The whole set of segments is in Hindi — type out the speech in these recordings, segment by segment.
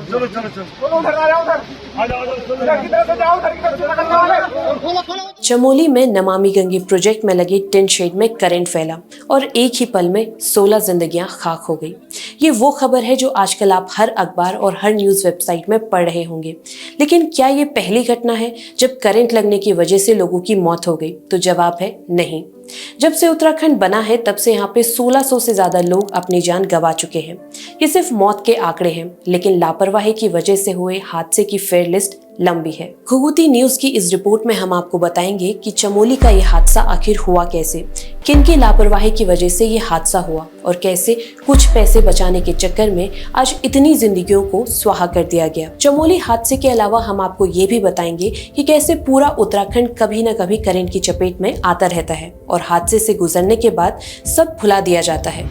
चलो चलो चलो उधर आ जाओ, उधर आ जाओ, उधर की तरफ से जाओ, उधर की तरफ से निकल जाओ। खोलो। चमोली में नमामि गंगे प्रोजेक्ट में लगे टिन शेड में करंट फैला और एक ही पल में 16 जिंदगियां खाक हो गई। ये वो खबर है जो आजकल आप हर अखबार और हर न्यूज वेबसाइट में पढ़ रहे होंगे। लेकिन क्या ये पहली घटना है जब करंट लगने की वजह से लोगों की मौत हो गई? तो जवाब है नहीं। जब से उत्तराखंड बना है तब से यहाँ पे 1600 से ज्यादा लोग अपनी जान गंवा चुके हैं। ये सिर्फ मौत के आंकड़े हैं, लेकिन लापरवाही की वजह से हुए हादसे की फेयर लिस्ट लंबी है। घुघुती न्यूज की इस रिपोर्ट में हम आपको बताएंगे कि चमोली का ये हादसा आखिर हुआ कैसे, किन की लापरवाही की वजह से ये हादसा हुआ और कैसे कुछ पैसे बचाने के चक्कर में आज इतनी जिंदगियों को स्वाहा कर दिया गया। चमोली हादसे के अलावा हम आपको ये भी बताएंगे कि कैसे पूरा उत्तराखंड कभी न कभी करंट की चपेट में आता रहता है और हादसे से गुजरने के बाद सब भुला दिया जाता है।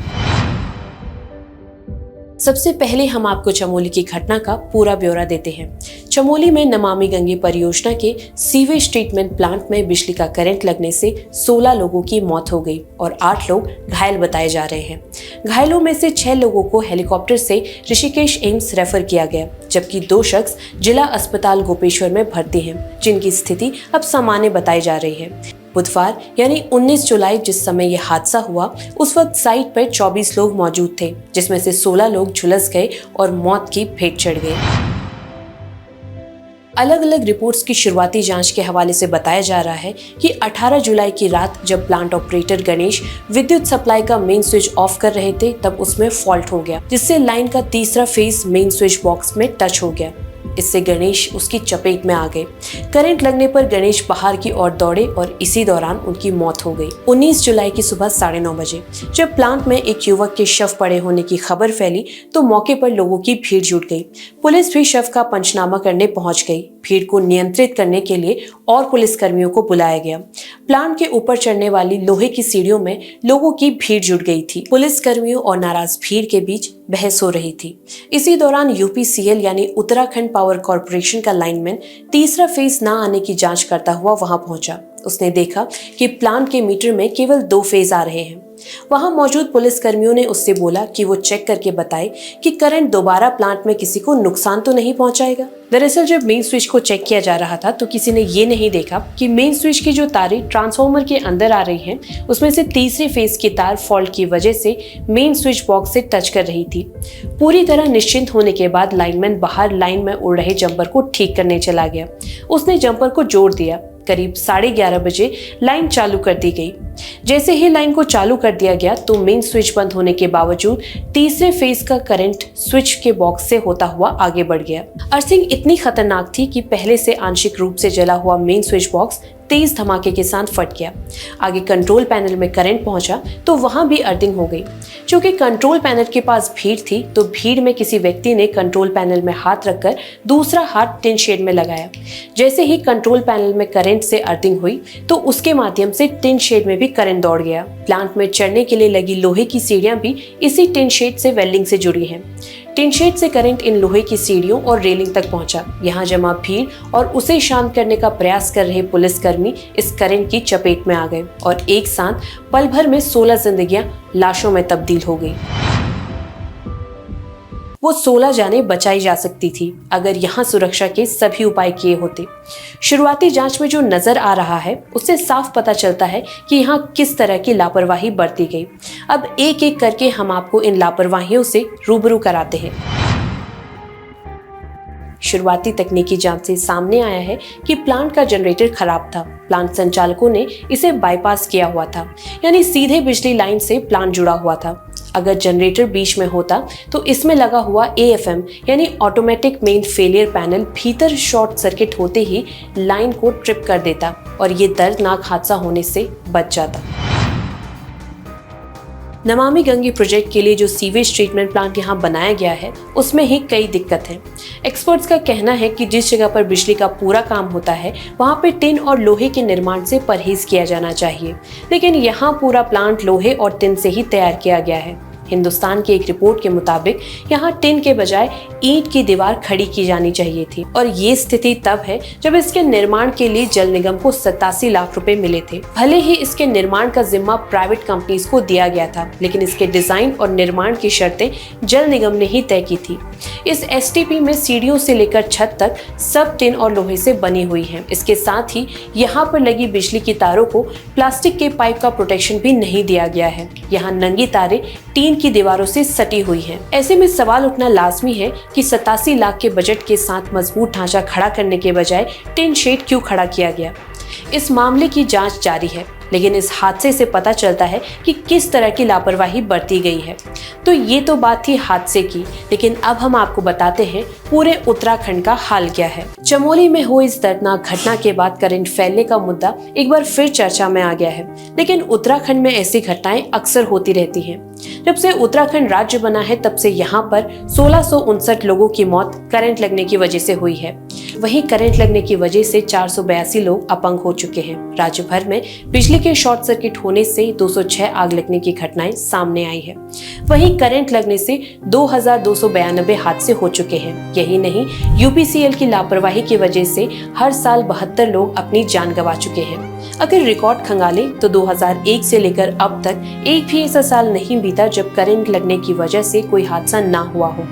सबसे पहले हम आपको चमोली की घटना का पूरा ब्यौरा देते हैं। चमोली में नमामि गंगे परियोजना के सीवेज ट्रीटमेंट प्लांट में बिजली का करंट लगने से 16 लोगों की मौत हो गई और 8 लोग घायल बताए जा रहे हैं। घायलों में से 6 लोगों को हेलीकॉप्टर से ऋषिकेश एम्स रेफर किया गया, जबकि 2 शख्स जिला अस्पताल गोपेश्वर में भर्ती हैं, जिनकी स्थिति अब सामान्य बताई जा रही है। बुधवार यानी 19 जुलाई जिस समय यह हादसा हुआ उस वक्त साइट पर 24 लोग मौजूद थे, जिसमें से 16 लोग झुलस गए और मौत की भेंट चढ़ गए। अलग अलग रिपोर्ट्स की शुरुआती जांच के हवाले से बताया जा रहा है कि 18 जुलाई की रात जब प्लांट ऑपरेटर गणेश विद्युत सप्लाई का मेन स्विच ऑफ कर रहे थे तब उसमें फॉल्ट हो गया, जिससे लाइन का तीसरा फेज मेन स्विच बॉक्स में टच हो गया। इससे गणेश उसकी चपेट में आ गए। करंट लगने पर गणेश बाहर की ओर दौड़े और इसी दौरान उनकी मौत हो गई। 19 जुलाई की सुबह 9:30 बजे जब प्लांट में एक युवक के शव पड़े होने की खबर फैली तो मौके पर लोगों की भीड़ जुट गई। पुलिस भी शव का पंचनामा करने पहुंच गई। भीड़ को नियंत्रित करने के लिए और पुलिस कर्मियों को बुलाया गया। प्लांट के ऊपर चढ़ने वाली लोहे की सीढ़ियों में लोगों की भीड़ जुट गई थी। पुलिस कर्मियों और नाराज भीड़ के बीच बहस हो रही थी। इसी दौरान यूपीसीएल यानी उत्तराखंड पावर कॉर्पोरेशन का लाइनमैन तीसरा फेज ना आने की जांच करता हुआ वहां पहुंचा। उसने देखा कि प्लांट के मीटर में केवल 2 फेज आ रहे हैं। वहां मौजूद पुलिस कर्मियों ने उससे बोला कि वो चेक करके बताए कि करंट दोबारा प्लांट में किसी को नुकसान तो नहीं पहुंचाएगा। दरअसल जब मेन स्विच को चेक किया जा रहा था तो किसी ने ये नहीं देखा कि मेन स्विच की जो तारें ट्रांसफार्मर के अंदर आ रही हैं, उसमें से तीसरे फेज की तार फॉल्ट की वजह से मेन स्विच बॉक्स से टच कर रही थी। पूरी तरह निश्चिंत होने के बाद लाइनमैन बाहर लाइन में उड़ रहे जंपर को ठीक करने चला गया। उसने जंपर को जोड़ दिया। करीब 11:30 बजे लाइन चालू कर दी गई। जैसे ही लाइन को चालू कर दिया गया तो मेन स्विच बंद होने के बावजूद तीसरे फेज का करंट स्विच के बॉक्स से होता हुआ आगे बढ़ गया। अर्थिंग इतनी खतरनाक थी कि पहले से आंशिक रूप से जला हुआ मेन स्विच बॉक्स तेज धमाके के साथ फट गया। आगे कंट्रोल पैनल में करंट पहुंचा तो वहां भी अर्थिंग हो गई। क्योंकि कंट्रोल पैनल के पास भीड़ थी तो भीड़ में किसी व्यक्ति ने कंट्रोल पैनल में हाथ रखकर दूसरा हाथ टिन शेड में लगाया। जैसे ही कंट्रोल पैनल में करंट से अर्थिंग हुई तो उसके माध्यम से टिन शेड में भी करंट दौड़ गया। प्लांट में चढ़ने के लिए लगी लोहे की सीढ़ियां भी इसी टिन शेड से वेल्डिंग से जुड़ी हैं। टिन शेड से करंट इन लोहे की सीढ़ियों और रेलिंग तक पहुंचा। यहाँ जमा भीड़ और उसे शांत करने का प्रयास कर रहे पुलिसकर्मी इस करंट की चपेट में आ गए और एक साथ पल भर में 16 जिंदगियां लाशों में तब्दील हो गई। वो 16 जानें बचाई जा सकती थी अगर यहाँ सुरक्षा के सभी उपाय किए होते। शुरुआती जांच में जो नजर आ रहा है उससे साफ पता चलता है कि यहाँ किस तरह की लापरवाही बरती गई। अब एक एक करके हम आपको इन लापरवाहियों से रूबरू कराते हैं। शुरुआती तकनीकी जांच से सामने आया है कि प्लांट का जनरेटर खराब था। प्लांट संचालकों ने इसे बाईपास किया हुआ था, यानी सीधे बिजली लाइन से प्लांट जुड़ा हुआ था। अगर जनरेटर बीच में होता तो इसमें लगा हुआ AFM यानी ऑटोमेटिक मेन फेलियर पैनल भीतर शॉर्ट सर्किट होते ही लाइन को ट्रिप कर देता और ये दर्दनाक हादसा होने से बच जाता। नमामि गंगे प्रोजेक्ट के लिए जो सीवेज ट्रीटमेंट प्लांट यहाँ बनाया गया है उसमें ही कई दिक्कत हैं। एक्सपर्ट्स का कहना है कि जिस जगह पर बिजली का पूरा काम होता है वहाँ पे टिन और लोहे के निर्माण से परहेज किया जाना चाहिए, लेकिन यहाँ पूरा प्लांट लोहे और टिन से ही तैयार किया गया है। हिंदुस्तान की एक रिपोर्ट के मुताबिक यहाँ टिन के बजाय ईंट की दीवार खड़ी की जानी चाहिए थी और ये स्थिति तब है जब इसके निर्माण के लिए जल निगम को 87 लाख रुपए मिले थे। भले ही इसके निर्माण का जिम्मा प्राइवेट कंपनीज को दिया गया था, लेकिन इसके डिजाइन और निर्माण की शर्तें जल निगम ने ही तय की थी। इस एसटीपी में सीढ़ियों से लेकर छत तक सब टिन और लोहे से बनी हुई है। इसके साथ ही यहाँ पर लगी बिजली की तारों को प्लास्टिक के पाइप का प्रोटेक्शन भी नहीं दिया गया है। यहाँ नंगी तारें टीन की दीवारों से सटी हुई हैं। ऐसे में सवाल उठना लाजमी है कि 87 लाख के बजट के साथ मजबूत ढांचा खड़ा करने के बजाय टिन शेड क्यों खड़ा किया गया। इस मामले की जांच जारी है, लेकिन इस हादसे से पता चलता है कि किस तरह की लापरवाही बरती गई है। तो ये तो बात थी हादसे की, लेकिन अब हम आपको बताते हैं पूरे उत्तराखंड का हाल क्या है। चमोली में हुई इस दर्दनाक घटना के बाद करंट फैलने का मुद्दा एक बार फिर चर्चा में आ गया है, लेकिन उत्तराखंड में ऐसी घटनाएं अक्सर होती रहती हैं। जब से उत्तराखंड राज्य बना है तब से यहाँ पर 1659 लोगों की मौत करंट लगने की वजह से हुई है। वहीं करंट लगने की वजह से 482 लोग अपंग हो चुके हैं। राज्य भर में बिजली के शॉर्ट सर्किट होने से 206 आग लगने की घटनाएं सामने आई है। वहीं करंट लगने से 2292 हादसे हो चुके हैं। यही नहीं, यूपीसीएल की लापरवाही की वजह से हर साल 72 लोग अपनी जान गंवा चुके हैं। अगर रिकॉर्ड खंगाले तो 2001 से लेकर अब तक एक भी ऐसा साल नहीं बीता जब करंट लगने की वजह से कोई हादसा ना हुआ हो।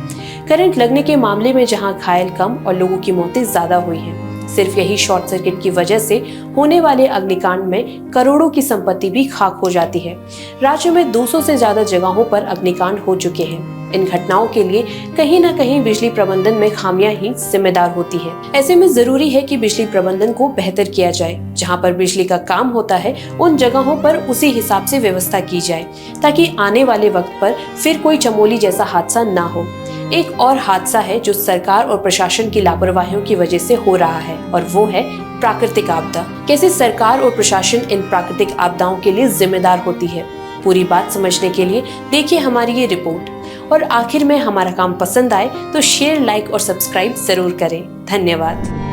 करंट लगने के मामले में जहां घायल कम और लोगों की मौतें ज्यादा हुई हैं। सिर्फ यही शॉर्ट सर्किट की वजह से होने वाले अग्निकांड में करोड़ों की संपत्ति भी खाक हो जाती है। राज्य में 200 से ज्यादा जगहों पर अग्निकांड हो चुके हैं। इन घटनाओं के लिए कहीं न कहीं बिजली प्रबंधन में खामियां ही जिम्मेदार होती है। ऐसे में जरूरी है कि बिजली प्रबंधन को बेहतर किया जाए। जहां पर बिजली का काम होता है उन जगहों पर उसी हिसाब से व्यवस्था की जाए, ताकि आने वाले वक्त पर फिर कोई चमोली जैसा हादसा ना हो। एक और हादसा है जो सरकार और प्रशासन की लापरवाहियों की वजह से हो रहा है, और वो है प्राकृतिक आपदा। कैसे सरकार और प्रशासन इन प्राकृतिक आपदाओं के लिए जिम्मेदार होती है। पूरी बात समझने के लिए देखिए हमारी ये रिपोर्ट। और आखिर में हमारा काम पसंद आए तो शेयर, लाइक और सब्सक्राइब जरूर करें। धन्यवाद।